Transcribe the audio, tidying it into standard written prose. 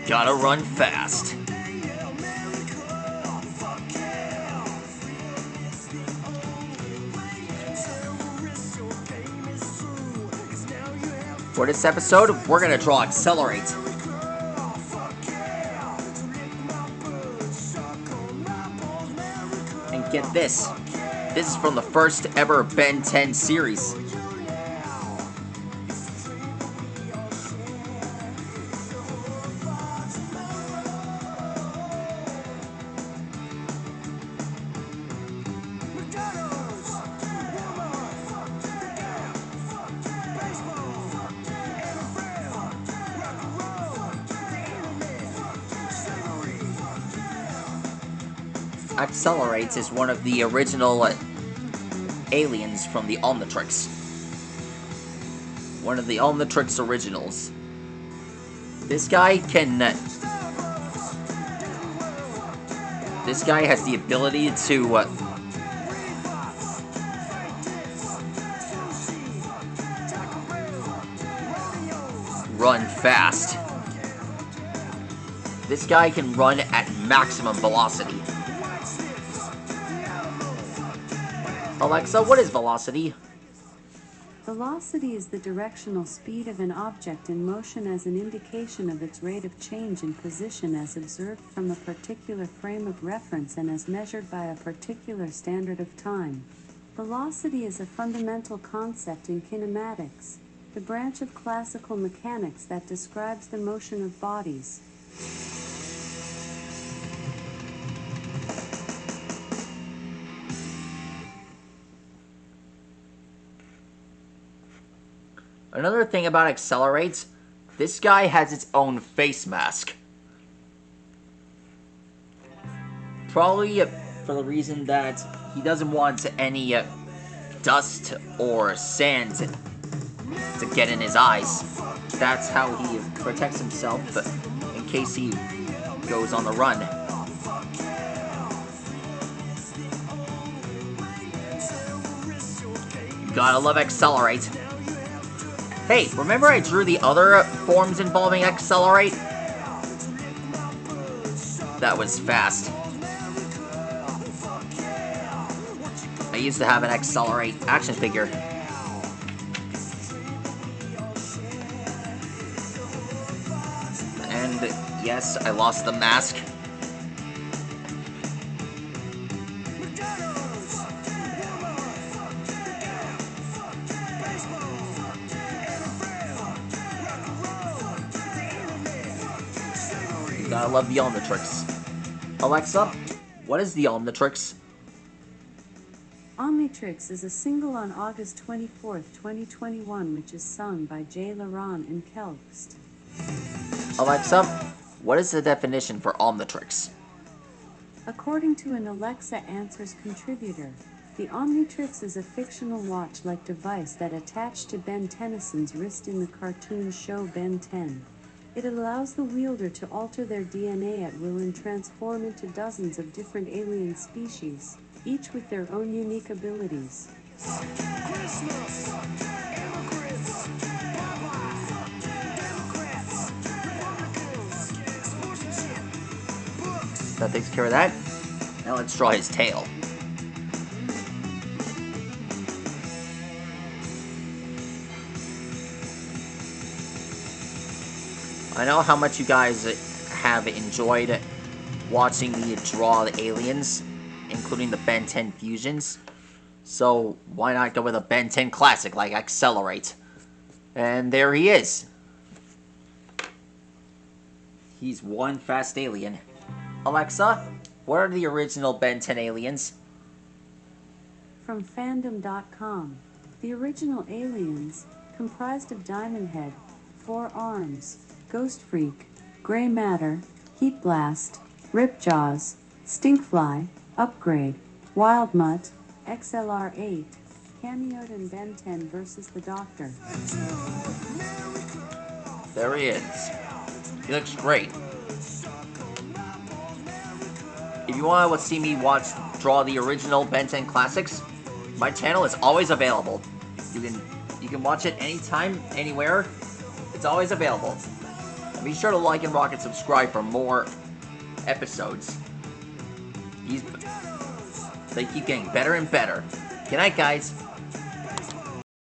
Gotta run fast. For this episode, we're gonna draw Accelerate. And get this. This is from the first ever Ben 10 series. Accelerates is one of the original aliens from the Omnitrix. One of the Omnitrix originals. This guy can... this guy has the ability to... run fast. This guy can run at maximum velocity. Alexa, what is velocity? Velocity is the directional speed of an object in motion as an indication of its rate of change in position as observed from a particular frame of reference and as measured by a particular standard of time. Velocity is a fundamental concept in kinematics, the branch of classical mechanics that describes the motion of bodies. Another thing about Accelerates, this guy has its own face mask. Probably for the reason that he doesn't want any dust or sand to get in his eyes. That's how he protects himself in case he goes on the run. You gotta love Accelerate. Hey, remember I drew the other forms involving Accelerate? That was fast. I used to have an Accelerate action figure. And yes, I lost the mask. I love the Omnitrix. Alexa, what is the Omnitrix? Omnitrix is a single on August 24th, 2021, which is sung by Jay Laron and Kelgst. Alexa, what is the definition for Omnitrix? According to an Alexa Answers contributor, the Omnitrix is a fictional watch-like device that attached to Ben Tennyson's wrist in the cartoon show Ben 10. It allows the wielder to alter their DNA at will and transform into dozens of different alien species, each with their own unique abilities. That takes care of that. Now let's draw his tail. I know how much you guys have enjoyed watching me draw the aliens, including the Ben 10 fusions. So why not go with a Ben 10 classic like Accelerate? And there he is. He's one fast alien. Alexa, what are the original Ben 10 aliens? From fandom.com, the original aliens, comprised of Diamond Head, 4 Arms, Ghost Freak, Grey Matter, Heat Blast, Ripjaws, Stinkfly, Upgrade, Wild Mutt, XLR8, cameoed in Ben 10 vs. the Doctor. There he is. He looks great. If you want to see me draw the original Ben 10 classics, my channel is always available. You can watch it anytime, anywhere. It's always available. Be sure to like and rock and subscribe for more episodes. They keep getting better and better. Good night, guys.